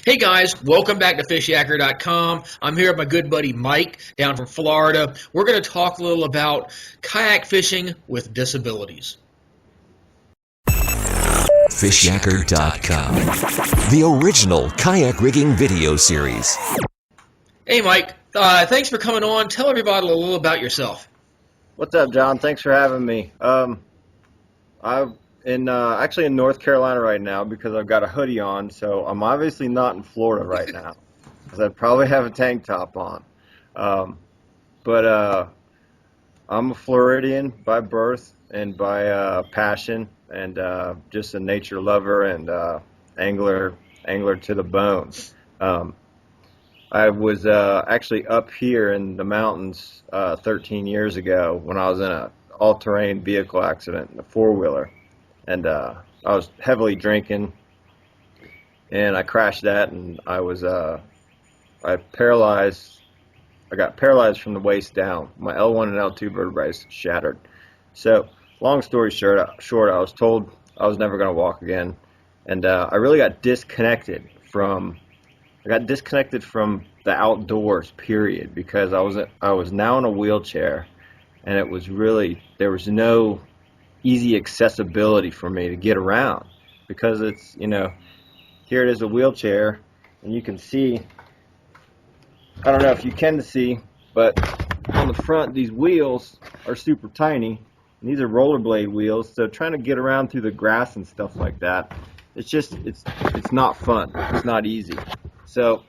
Hey guys, welcome back to Fishyaker.com. I'm here with my good buddy Mike down from Florida. We're going to talk a little about kayak fishing with disabilities. Fishyaker.com, the original kayak rigging video series. Hey Mike, thanks for coming on. Tell everybody a little about yourself. What's up, John? Thanks for having me. I'm actually in North Carolina right now because I've got a hoodie on, so I'm obviously not in Florida right now because I'd probably have a tank top on. But I'm a Floridian by birth and by passion, and just a nature lover and angler to the bone. I was actually up here in the mountains 13 years ago when I was in an all-terrain vehicle accident in a four-wheeler. And I was heavily drinking, and I crashed that, and I got paralyzed from the waist down. My L1 and L2 vertebrae shattered. So, long story short, I was told I was never going to walk again, and I really got disconnected from the outdoors, period, because I was now in a wheelchair, and it was really, there was no easy accessibility for me to get around, because it's, here it is, a wheelchair, and you can see, I don't know if you can see, but on the front these wheels are super tiny, and these are rollerblade wheels, so trying to get around through the grass and stuff like that, it's not fun, it's not easy. So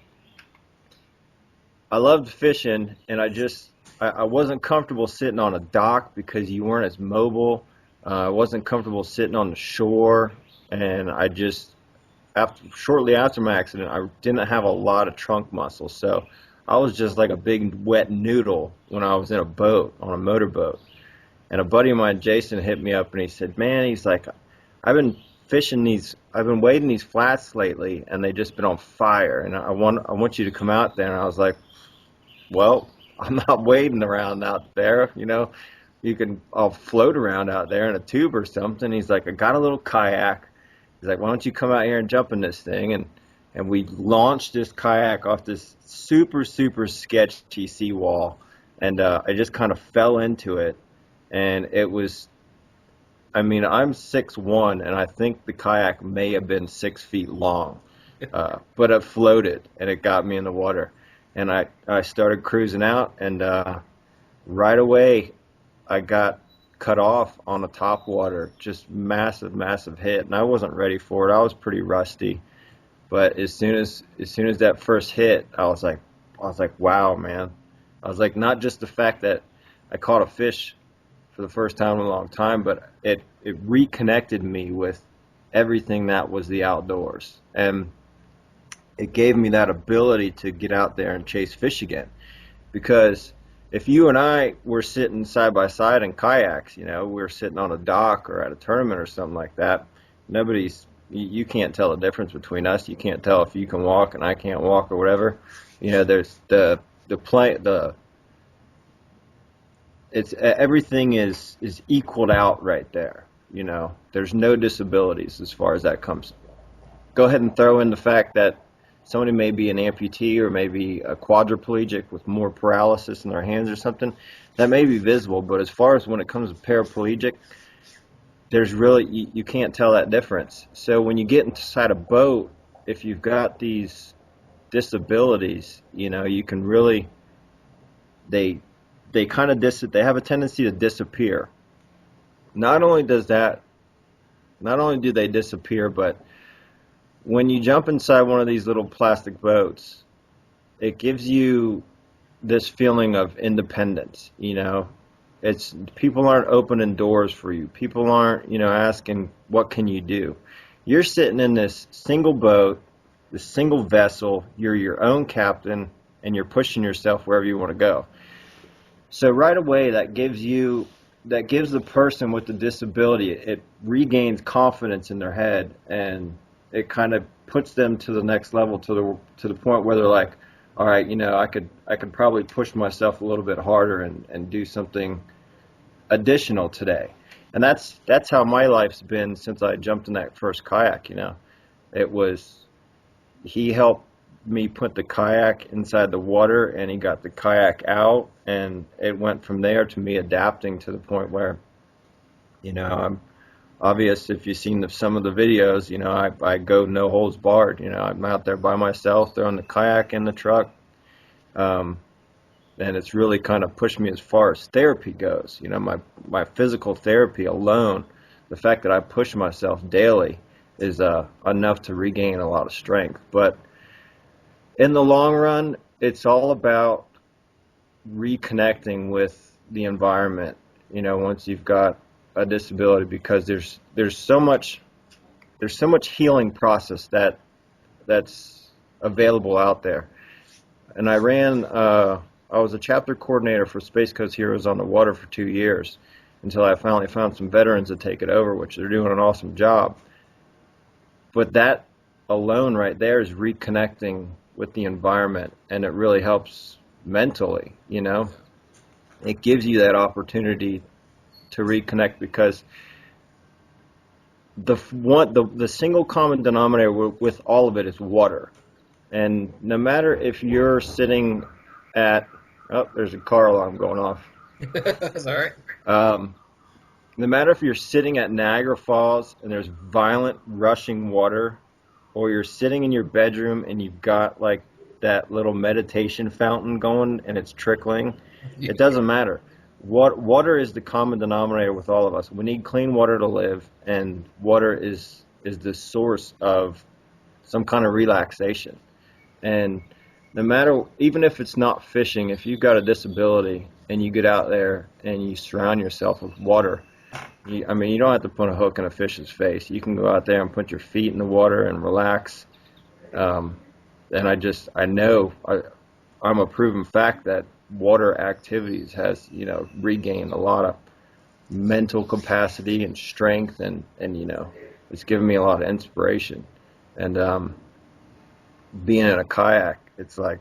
I loved fishing, and I wasn't comfortable sitting on a dock because you weren't as mobile. I wasn't comfortable sitting on the shore, and shortly after my accident, I didn't have a lot of trunk muscle, so I was just like a big wet noodle when I was in a boat, on a motorboat. And a buddy of mine, Jason, hit me up, and he said, man, he's like, I've been wading these flats lately, and they've just been on fire, and I want you to come out there. And I was like, well, I'm not wading around out there, I'll float around out there in a tube or something. He's like, I got a little kayak. He's like, why don't you come out here and jump in this thing? And we launched this kayak off this super, super sketchy seawall. And I just kind of fell into it. And it was, I'm 6'1", and I think the kayak may have been 6 feet long. But it floated, and it got me in the water. And I started cruising out, and right away, I got cut off on the top water, just massive, massive hit, and I wasn't ready for it. I was pretty rusty, but as soon as that first hit, I was like, wow, man. I was like, not just the fact that I caught a fish for the first time in a long time, but it reconnected me with everything that was the outdoors, and it gave me that ability to get out there and chase fish again, because if you and I were sitting side by side in kayaks, we're sitting on a dock or at a tournament or something like that, you can't tell the difference between us. You can't tell if you can walk and I can't walk or whatever. There's everything is equaled out right there. There's no disabilities as far as that comes. Go ahead and throw in the fact that somebody may be an amputee or maybe a quadriplegic with more paralysis in their hands or something. That may be visible, but as far as when it comes to paraplegic, there's really, you can't tell that difference. So when you get inside a boat, if you've got these disabilities, you can really, they have a tendency to disappear. Not only do they disappear, but when you jump inside one of these little plastic boats, it gives you this feeling of independence. People aren't opening doors for you. People aren't, asking, what can you do? You're sitting in this single boat, this single vessel. You're your own captain, and you're pushing yourself wherever you want to go. So right away, that gives the person with the disability, it regains confidence in their head, and it kind of puts them to the next level, to the point where they're like, all right, I could probably push myself a little bit harder and do something additional today. And that's how my life's been since I jumped in that first kayak. It was he helped me put the kayak inside the water, and he got the kayak out, and it went from there to me adapting to the point where, I'm obvious if you've seen some of the videos, I go no holds barred. I'm out there by myself, throwing the kayak in the truck, and it's really kind of pushed me as far as therapy goes. My physical therapy alone, the fact that I push myself daily is enough to regain a lot of strength. But in the long run, it's all about reconnecting with the environment, once you've got a disability, because there's so much healing process that's available out there. And I was a chapter coordinator for Space Coast Heroes on the Water for 2 years until I finally found some veterans to take it over, which they're doing an awesome job. But that alone right there is reconnecting with the environment, and it really helps mentally. It gives you that opportunity to reconnect, because the single common denominator with all of it is water. And no matter if you're sitting at, there's a car alarm going off. That's all right. No matter if you're sitting at Niagara Falls and there's violent rushing water, or you're sitting in your bedroom and you've got like that little meditation fountain going and it's trickling, it doesn't matter. Water is the common denominator with all of us. We need clean water to live, and water is the source of some kind of relaxation. And no matter, even if it's not fishing, if you've got a disability and you get out there and you surround yourself with water, you don't have to put a hook in a fish's face. You can go out there and put your feet in the water and relax. And I'm a proven fact that water activities has, regained a lot of mental capacity and strength, and it's given me a lot of inspiration. And being in a kayak, it's like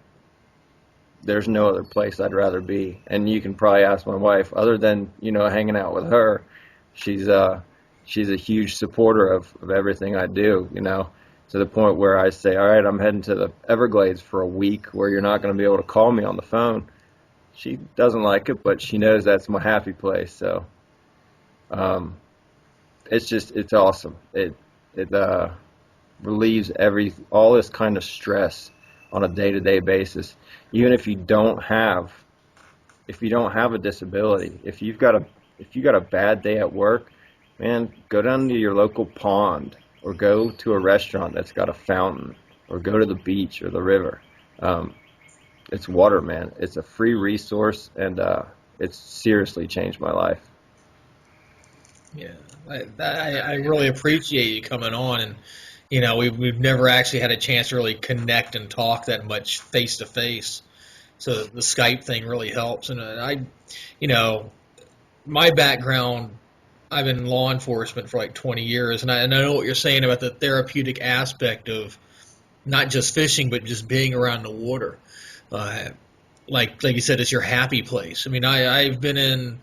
there's no other place I'd rather be. And you can probably ask my wife, other than hanging out with her, she's a huge supporter of everything I do, to the point where I say, all right, I'm heading to the Everglades for a week where you're not going to be able to call me on the phone. She doesn't like it, but she knows that's my happy place. So it's awesome. It relieves all this kind of stress on a day-to-day basis. Even if you don't have a disability, if you've got a bad day at work, man, go down to your local pond, or go to a restaurant that's got a fountain, or go to the beach or the river. It's water, man. It's a free resource, and it's seriously changed my life. Yeah, I really appreciate you coming on, and we've never actually had a chance to really connect and talk that much face to face. So the Skype thing really helps. And my background, I've been in law enforcement for like 20 years, and I know what you're saying about the therapeutic aspect of not just fishing, but just being around the water. Like you said, it's your happy place. I've been in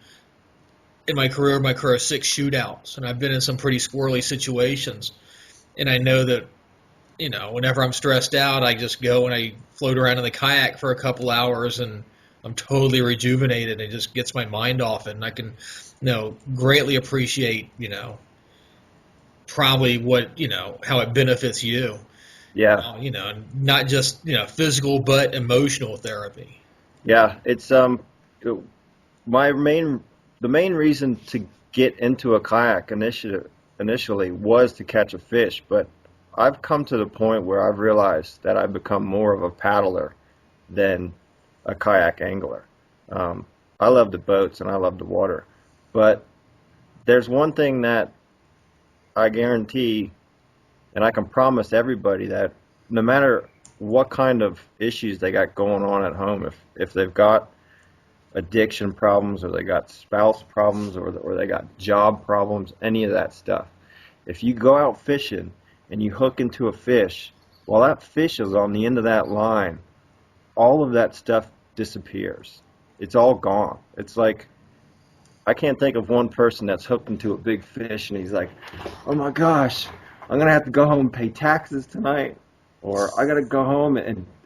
my career of 6 shootouts, and I've been in some pretty squirrely situations. And I know that, whenever I'm stressed out, I just go and I float around in the kayak for a couple hours, and I'm totally rejuvenated. It just gets my mind off it, and I can, greatly appreciate, probably what, how it benefits you. Yeah. Not just, physical, but emotional therapy. Yeah, it's the main reason to get into a kayak initially was to catch a fish, but I've come to the point where I've realized that I've become more of a paddler than a kayak angler. I love the boats and I love the water, but there's one thing that I guarantee, and I can promise everybody, that no matter what kind of issues they got going on at home, if they've got addiction problems, or they got spouse problems, or they got job problems, any of that stuff, if you go out fishing and you hook into a fish, while that fish is on the end of that line, all of that stuff disappears. It's all gone. It's like, I can't think of one person that's hooked into a big fish and he's like, oh my gosh, I'm going to have to go home and pay taxes tonight. or I got to go home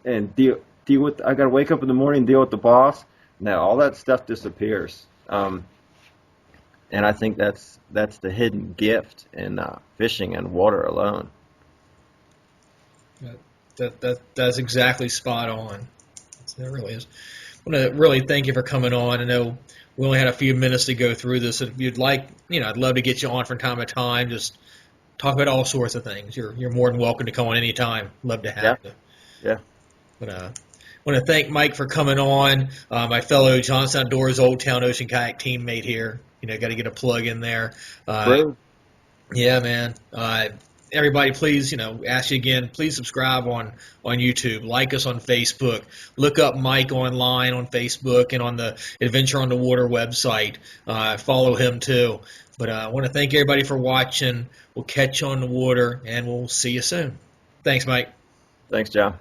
and deal with. I got to wake up in the morning and deal with the boss. No, all that stuff disappears. And I think that's the hidden gift in fishing and water alone. That's exactly spot on. It really is. I want to really thank you for coming on. I know we only had a few minutes to go through this. If you'd like, I'd love to get you on from time to time. Just talk about all sorts of things. You're more than welcome to come on anytime. Love to have you. Yeah. But I want to thank Mike for coming on. My fellow Johnson Outdoors Old Town Ocean Kayak teammate here. Got to get a plug in there. Yeah, man. Everybody, please, ask you again, please subscribe on YouTube. Like us on Facebook. Look up Mike online on Facebook and on the Adventure on the Water website. Follow him, too. But I want to thank everybody for watching. We'll catch you on the water, and we'll see you soon. Thanks, Mike. Thanks, John.